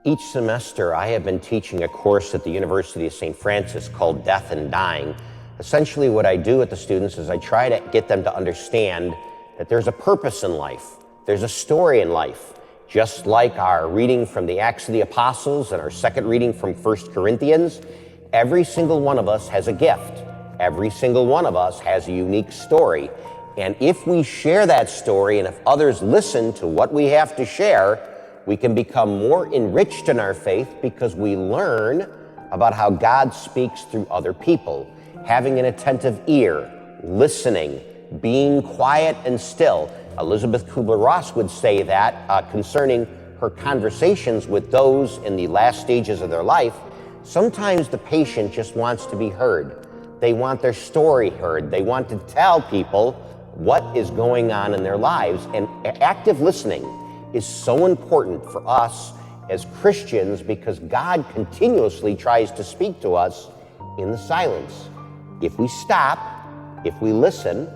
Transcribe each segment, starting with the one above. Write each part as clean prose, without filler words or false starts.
Each semester, I have been teaching a course at the University of St. Francis called Death and Dying. Essentially, what I do with the students is I try to get them to understand that there's a purpose in life. There's a story in life. Just like our reading from the Acts of the Apostles and our second reading from 1 Corinthians, every single one of us has a gift. Every single one of us has a unique story. And if we share that story, and if others listen to what we have to share, we can become more enriched in our faith because we learn about how God speaks through other people, having an attentive ear, listening, being quiet and still. Elisabeth Kübler-Ross would say that concerning her conversations with those in the last stages of their life. Sometimes the patient just wants to be heard. They want their story heard. They want to tell people what is going on in their lives. And active listening is so important for us as Christians because God continuously tries to speak to us in the silence. If we stop, if we listen,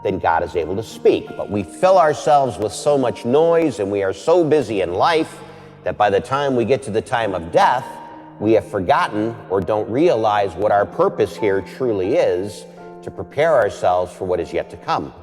then God is able to speak. But we fill ourselves with so much noise and we are so busy in life that by the time we get to the time of death, we have forgotten or don't realize what our purpose here truly is to prepare ourselves for what is yet to come.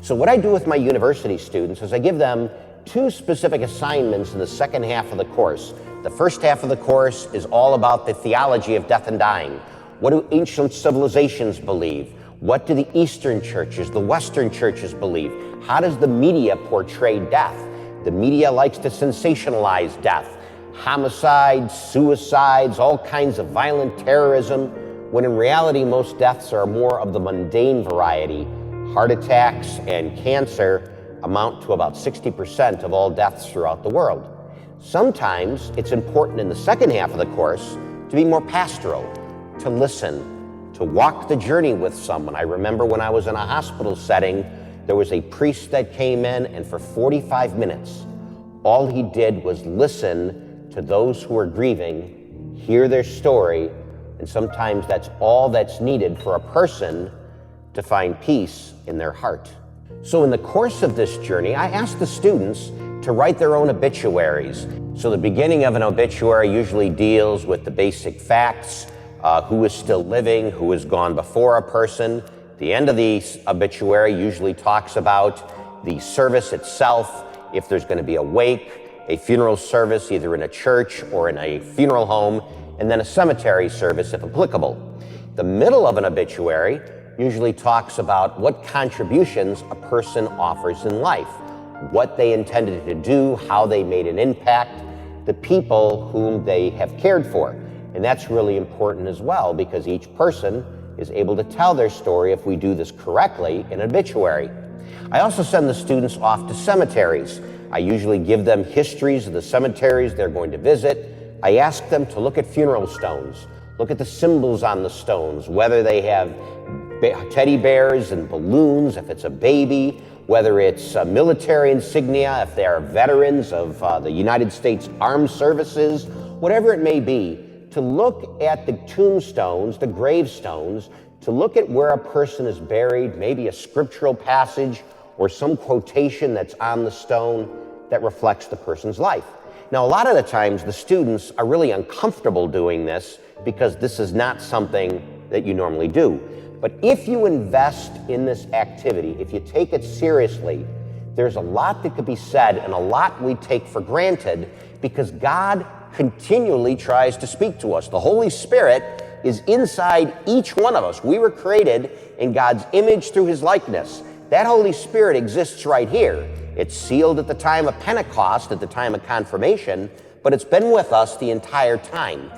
So what I do with my university students is I give them two specific assignments in the second half of the course. The first half of the course is all about the theology of death and dying. What do ancient civilizations believe? What do the Eastern churches, the Western churches believe? How does the media portray death? The media likes to sensationalize death. Homicides, suicides, all kinds of violent terrorism, when in reality most deaths are more of the mundane variety. Heart attacks and cancer amount to about 60% of all deaths throughout the world. Sometimes it's important in the second half of the course to be more pastoral, to listen, to walk the journey with someone. I remember when I was in a hospital setting, there was a priest that came in, and for 45 minutes, all he did was listen to those who were grieving, hear their story, and sometimes that's all that's needed for a person to find peace in their heart. So in the course of this journey, I asked the students to write their own obituaries. So the beginning of an obituary usually deals with the basic facts, who is still living, who has gone before a person. The end of the obituary usually talks about the service itself, if there's going to be a wake, a funeral service either in a church or in a funeral home, and then a cemetery service if applicable. The middle of an obituary usually talks about what contributions a person offers in life, what they intended to do, how they made an impact, the people whom they have cared for. And that's really important as well because each person is able to tell their story if we do this correctly in an obituary. I also send the students off to cemeteries. I usually give them histories of the cemeteries they're going to visit. I ask them to look at funeral stones, look at the symbols on the stones, whether they have teddy bears and balloons, if it's a baby, whether it's military insignia, if they are veterans of the United States Armed Services, whatever it may be, to look at the tombstones, the gravestones, to look at where a person is buried, maybe a scriptural passage or some quotation that's on the stone that reflects the person's life. Now, a lot of the times the students are really uncomfortable doing this because this is not something that you normally do. But if you invest in this activity, if you take it seriously, there's a lot that could be said and a lot we take for granted because God continually tries to speak to us. The Holy Spirit is inside each one of us. We were created in God's image through His likeness. That Holy Spirit exists right here. It's sealed at the time of Pentecost, at the time of confirmation, but it's been with us the entire time.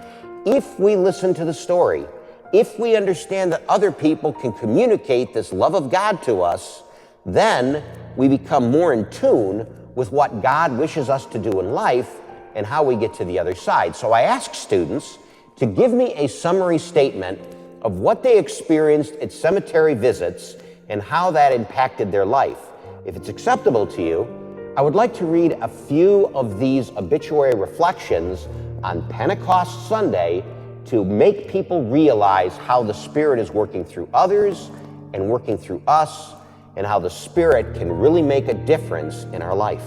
If we listen to the story, if we understand that other people can communicate this love of God to us, then we become more in tune with what God wishes us to do in life and how we get to the other side. So I ask students to give me a summary statement of what they experienced at cemetery visits and how that impacted their life. If it's acceptable to you, I would like to read a few of these obituary reflections on Pentecost Sunday to make people realize how the Spirit is working through others and working through us, and how the Spirit can really make a difference in our life.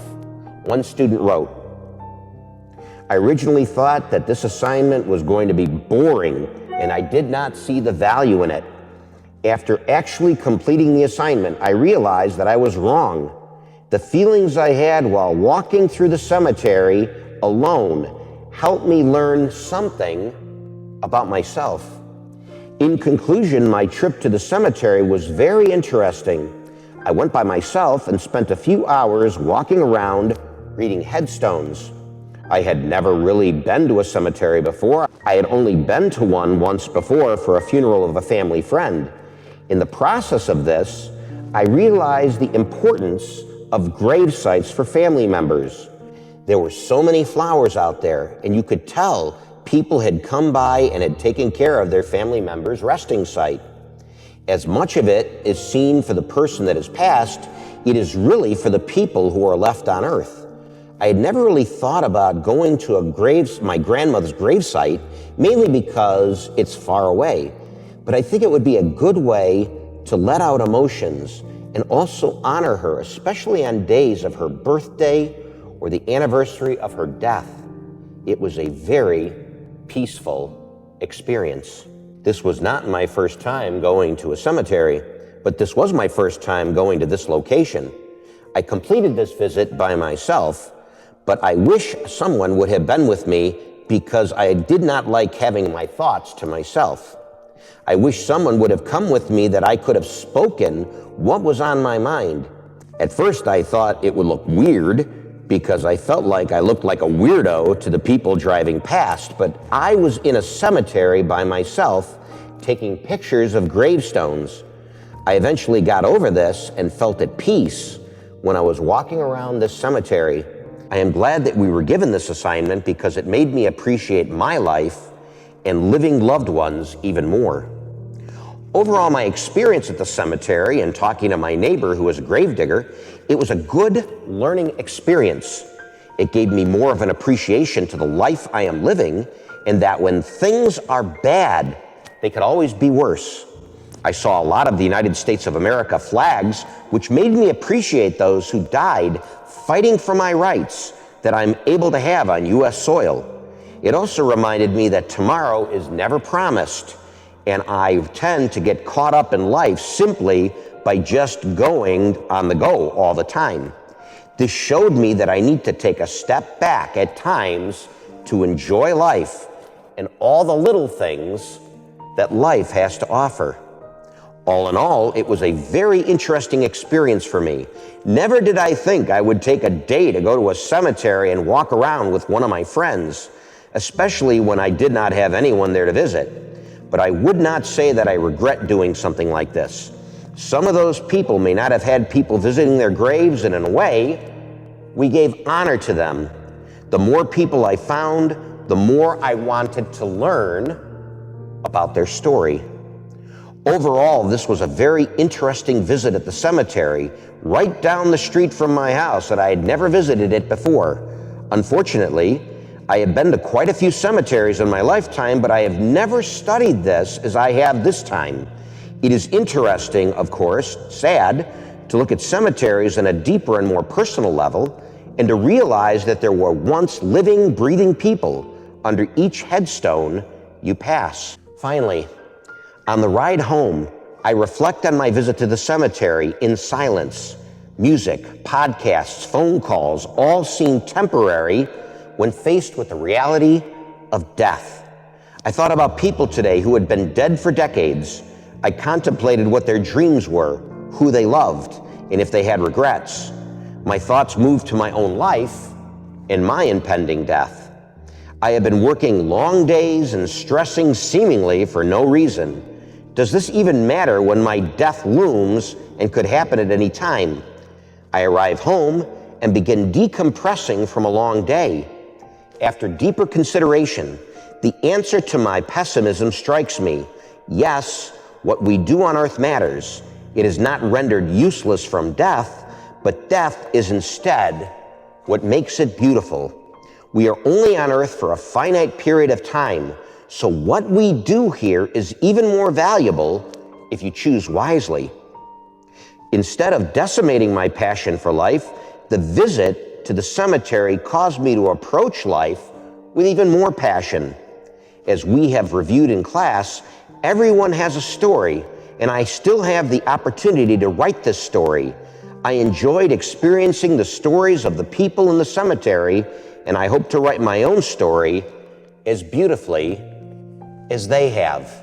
One student wrote, I originally thought that this assignment was going to be boring, and I did not see the value in it. After actually completing the assignment, I realized that I was wrong. The feelings I had while walking through the cemetery alone helped me learn something about myself. In conclusion, my trip to the cemetery was very interesting. I went by myself and spent a few hours walking around reading headstones. I had never really been to a cemetery before. I had only been to one once before for a funeral of a family friend. In the process of this, I realized the importance of grave sites for family members. There were so many flowers out there, and you could tell people had come by and had taken care of their family member's resting site. As much of it is seen for the person that has passed, it is really for the people who are left on earth. I had never really thought about going to my grandmother's gravesite, mainly because it's far away. But I think it would be a good way to let out emotions and also honor her, especially on days of her birthday or the anniversary of her death. It was a very peaceful experience. This was not my first time going to a cemetery, but this was my first time going to this location. I completed this visit by myself, but I wish someone would have been with me because I did not like having my thoughts to myself. I wish someone would have come with me that I could have spoken what was on my mind. At first I thought it would look weird because I felt like I looked like a weirdo to the people driving past, but I was in a cemetery by myself taking pictures of gravestones. I eventually got over this and felt at peace when I was walking around this cemetery. I am glad that we were given this assignment because it made me appreciate my life and living loved ones even more. Overall, my experience at the cemetery and talking to my neighbor who was a gravedigger, it was a good learning experience. It gave me more of an appreciation to the life I am living, and that when things are bad, they could always be worse. I saw a lot of the United States of America flags, which made me appreciate those who died fighting for my rights that I'm able to have on U.S. soil. It also reminded me that tomorrow is never promised, and I tend to get caught up in life simply by just going on the go all the time. This showed me that I need to take a step back at times to enjoy life and all the little things that life has to offer. All in all, it was a very interesting experience for me. Never did I think I would take a day to go to a cemetery and walk around with one of my friends, especially when I did not have anyone there to visit. But I would not say that I regret doing something like this. Some of those people may not have had people visiting their graves, and in a way, we gave honor to them. The more people I found, the more I wanted to learn about their story. Overall, this was a very interesting visit at the cemetery, right down the street from my house, and I had never visited it before. Unfortunately, I have been to quite a few cemeteries in my lifetime, but I have never studied this as I have this time. It is interesting, of course, sad, to look at cemeteries on a deeper and more personal level, and to realize that there were once living, breathing people under each headstone you pass. Finally, on the ride home, I reflect on my visit to the cemetery in silence. Music, podcasts, phone calls all seem temporary when faced with the reality of death. I thought about people today who had been dead for decades. I contemplated what their dreams were, who they loved, and if they had regrets. My thoughts moved to my own life and my impending death. I have been working long days and stressing seemingly for no reason. Does this even matter when my death looms and could happen at any time? I arrive home and begin decompressing from a long day. After deeper consideration, the answer to my pessimism strikes me. Yes, what we do on earth matters. It is not rendered useless from death, but death is instead what makes it beautiful. We are only on earth for a finite period of time, so what we do here is even more valuable if you choose wisely. Instead of decimating my passion for life, the visit to the cemetery caused me to approach life with even more passion. As we have reviewed in class, everyone has a story, and I still have the opportunity to write this story. I enjoyed experiencing the stories of the people in the cemetery, and I hope to write my own story as beautifully as they have.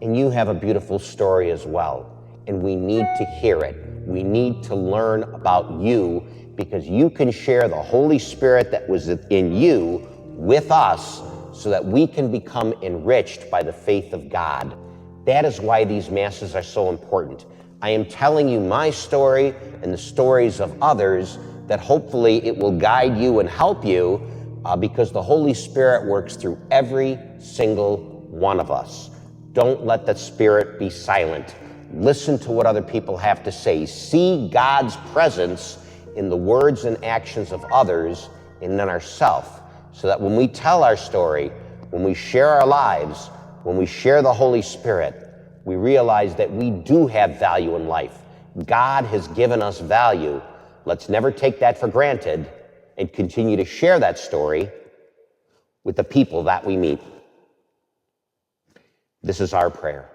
And you have a beautiful story as well, and we need to hear it. We need to learn about you, because you can share the Holy Spirit that was in you with us so that we can become enriched by the faith of God. That is why these Masses are so important. I am telling you my story and the stories of others that hopefully it will guide you and help you because the Holy Spirit works through every single one of us. Don't let the Spirit be silent. Listen to what other people have to say. See God's presence in the words and actions of others and in ourselves, so that when we tell our story, when we share our lives, when we share the Holy Spirit, we realize that we do have value in life. God has given us value. Let's never take that for granted and continue to share that story with the people that we meet. This is our prayer.